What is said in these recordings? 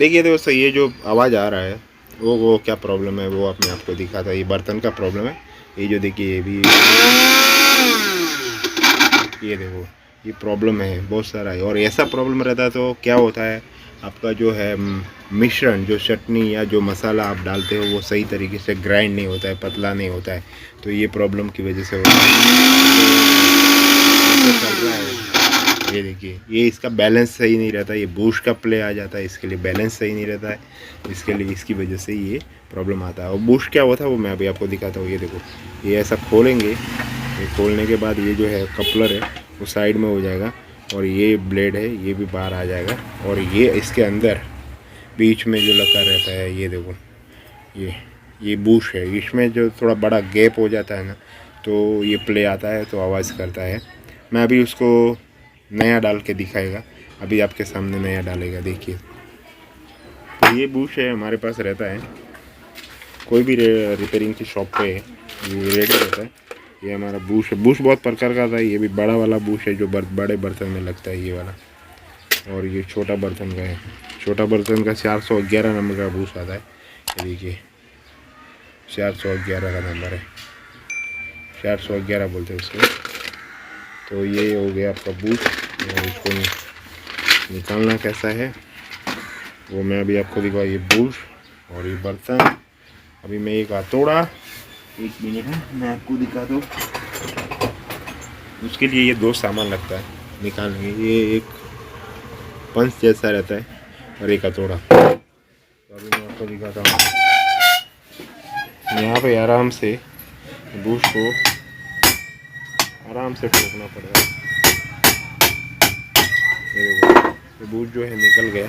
देखिए दोस्तों, ये जो आवाज़ आ रहा है वो क्या प्रॉब्लम है वो अपने आपको दिखा था। ये बर्तन का प्रॉब्लम है। ये जो देखिए ये भी, ये देखो ये प्रॉब्लम है बहुत सारा है। और ऐसा प्रॉब्लम रहता है तो क्या होता है, आपका जो है मिश्रण, जो चटनी या जो मसाला आप डालते हो वो सही तरीके से ग्राइंड नहीं होता है, पतला नहीं होता है। तो ये प्रॉब्लम की वजह से होता है। ये देखिए, ये इसका बैलेंस सही नहीं रहता, ये बूश का प्ले आ जाता है, इसके लिए बैलेंस सही नहीं रहता है, इसके लिए इसकी वजह से ये प्रॉब्लम आता है। और बूश क्या होता है वो मैं अभी आपको दिखाता हूँ। ये देखो, ये ऐसा खोलेंगे, ये खोलने के बाद ये जो है कपलर है वो साइड में हो जाएगा, और ये ब्लेड है ये भी बाहर आ जाएगा। और ये इसके अंदर बीच में जो लगा रहता है, ये देखो ये बूश है, इसमें जो थोड़ा बड़ा गैप हो जाता है ना, तो ये प्ले आता है तो आवाज़ करता है। मैं अभी उसको नया डाल के दिखाएगा, अभी आपके सामने नया डालेगा। देखिए, तो ये बूश है हमारे पास रहता है, कोई भी रिपेयरिंग की शॉप पे ये रेडी रहता है। ये हमारा बूश है। बूश बहुत प्रकार का आता है, ये भी बड़ा वाला बूश है जो बड़े बर्तन में लगता है, ये वाला। और ये छोटा बर्तन का है, छोटा बर्तन का 411 नंबर का बूश आता है। ये देखिए 411 का नंबर है, 411 बोलते हैं इसको। तो ये हो गया आपका बूश। और इसको निकालना कैसा है वो मैं अभी आपको दिखाऊँ। ये बूश और ये बर्तन, अभी मैं एक हथौड़ा, 1 मिनट है मैं आपको दिखा दूँ। उसके लिए ये 2 सामान लगता है निकालने के। ये एक पंच जैसा रहता है और एक हथौड़ा। तो अभी मैं आपको दिखाता हूँ। यहाँ पे आराम से बूश को आराम से ठोकना पड़ेगा। ये देखो, ये बूश जो है निकल गया।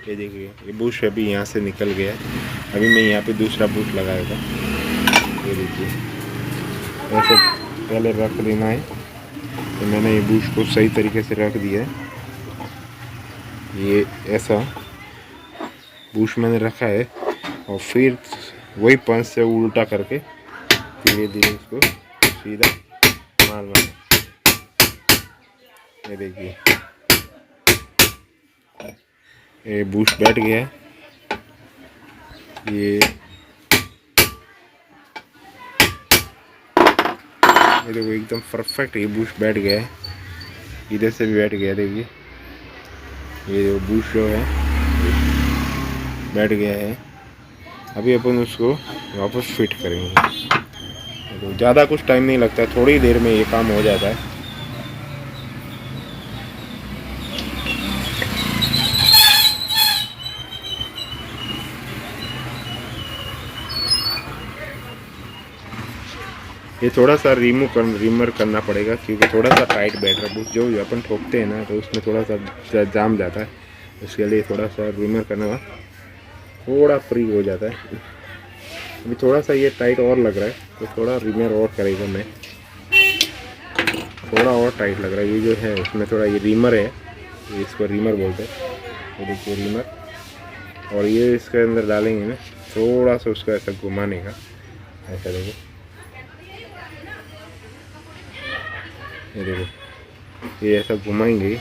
ये देखिए, ये बूश अभी यहाँ से निकल गया। अभी मैं यहाँ पे दूसरा बूश लगाएगा। ये देखिए, ऐसे पहले रख देना है। तो मैंने ये बूश को सही तरीके से रख दिया है। ये ऐसा बूश मैंने रखा है, और फिर वही पंच से उल्टा करके धीरे धीरे इसको सीधा मारना है। ये देखिए, ये बूश बैठ गया है। ये देखो एकदम परफेक्ट ये बूश बैठ गया है। इधर से भी बैठ गया, देखिए ये जो बूश जो है बैठ गया है। अभी अपन उसको वापस फिट करेंगे। तो ज़्यादा कुछ टाइम नहीं लगता, थोड़ी देर में ये काम हो जाता है। ये थोड़ा सा रिमर करना पड़ेगा, क्योंकि थोड़ा सा टाइट बैठ रहा है। जो अपन ठोकते हैं ना तो उसमें थोड़ा सा जाम जाता है, उसके लिए थोड़ा सा रिमर करने का थोड़ा फ्री हो जाता है। अभी थोड़ा सा ये टाइट और लग रहा है, तो थोड़ा रिमर और करेगा मैं। थोड़ा और टाइट लग रहा है ये जो है, उसमें थोड़ा ये रिमर है, ये इसको रिमर बोलते हैं। ये देखिए रिमर, और ये इसके अंदर डालेंगे ना, थोड़ा सा उसको ऐसा घुमाने का, ऐसा देखो। ये देखो, ये ऐसा घुमाएंगे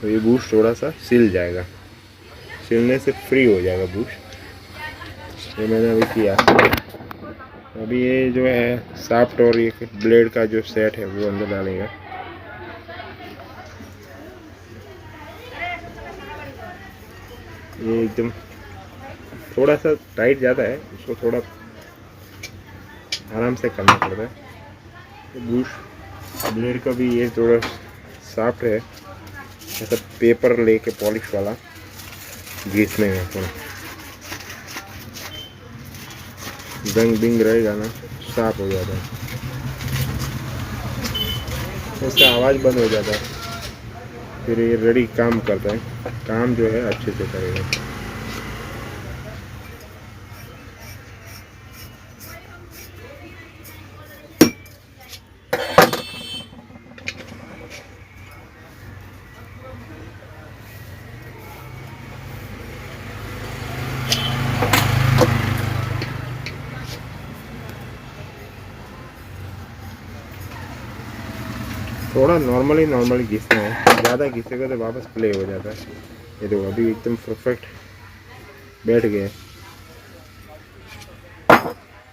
तो ये बूश थोड़ा सा सिल जाएगा, सिलने से फ्री हो जाएगा बूश। ये मैंने अभी किया। अभी ये जो है साफ्ट और ये ब्लेड का जो सेट है वो अंदर डालेगा। ये एकदम थोड़ा सा टाइट ज़्यादा है, उसको थोड़ा आराम से करना पड़ता है। तो बूश ब्लेड का भी ये थोड़ा सॉफ्ट है, ऐसा पेपर लेके पॉलिश वाला घिसने में थोड़ा जंग बिंग रहेगा ना, साफ हो जाता है। उसका आवाज़ बंद हो जाता है, फिर ये रेडी काम करता है, काम जो है अच्छे से करेगा। थोड़ा नॉर्मली घिसना है, ज़्यादा ज़्यादा खींचेगा तो वापस प्ले हो जाता है। ये देखो अभी एकदम परफेक्ट बैठ गया,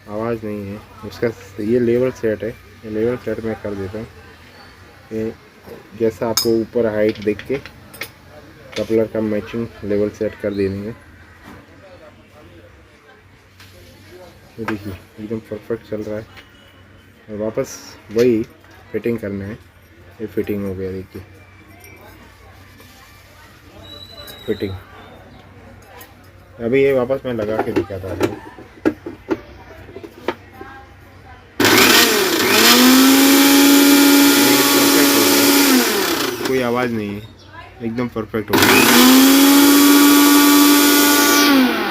आवाज़ नहीं है उसका। ये लेवल सेट है, ये लेवल सेट मैं कर देता हूँ। ये जैसा आपको ऊपर हाइट देख के कपलर का मैचिंग लेवल सेट कर देंगे। ये देखिए एकदम परफेक्ट चल रहा है। और वापस वही फिटिंग करना है। ये फिटिंग हो गया, देखिए फिटिंग। अभी ये वापस मैं लगा के दिखाता हूँ। कोई आवाज़ नहीं है, एकदम परफेक्ट हो गया।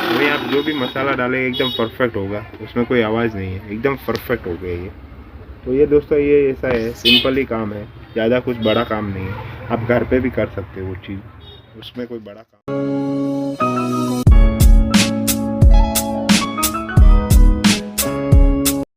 अभी आप जो भी मसाला डालेंगे एकदम परफेक्ट होगा, उसमें कोई आवाज़ नहीं है, एकदम परफेक्ट हो गया ये। तो ये दोस्तों ये ऐसा है, सिंपल ही काम है, ज़्यादा कुछ बड़ा काम नहीं है। आप घर पे भी कर सकते हो वो चीज़, उसमें कोई बड़ा काम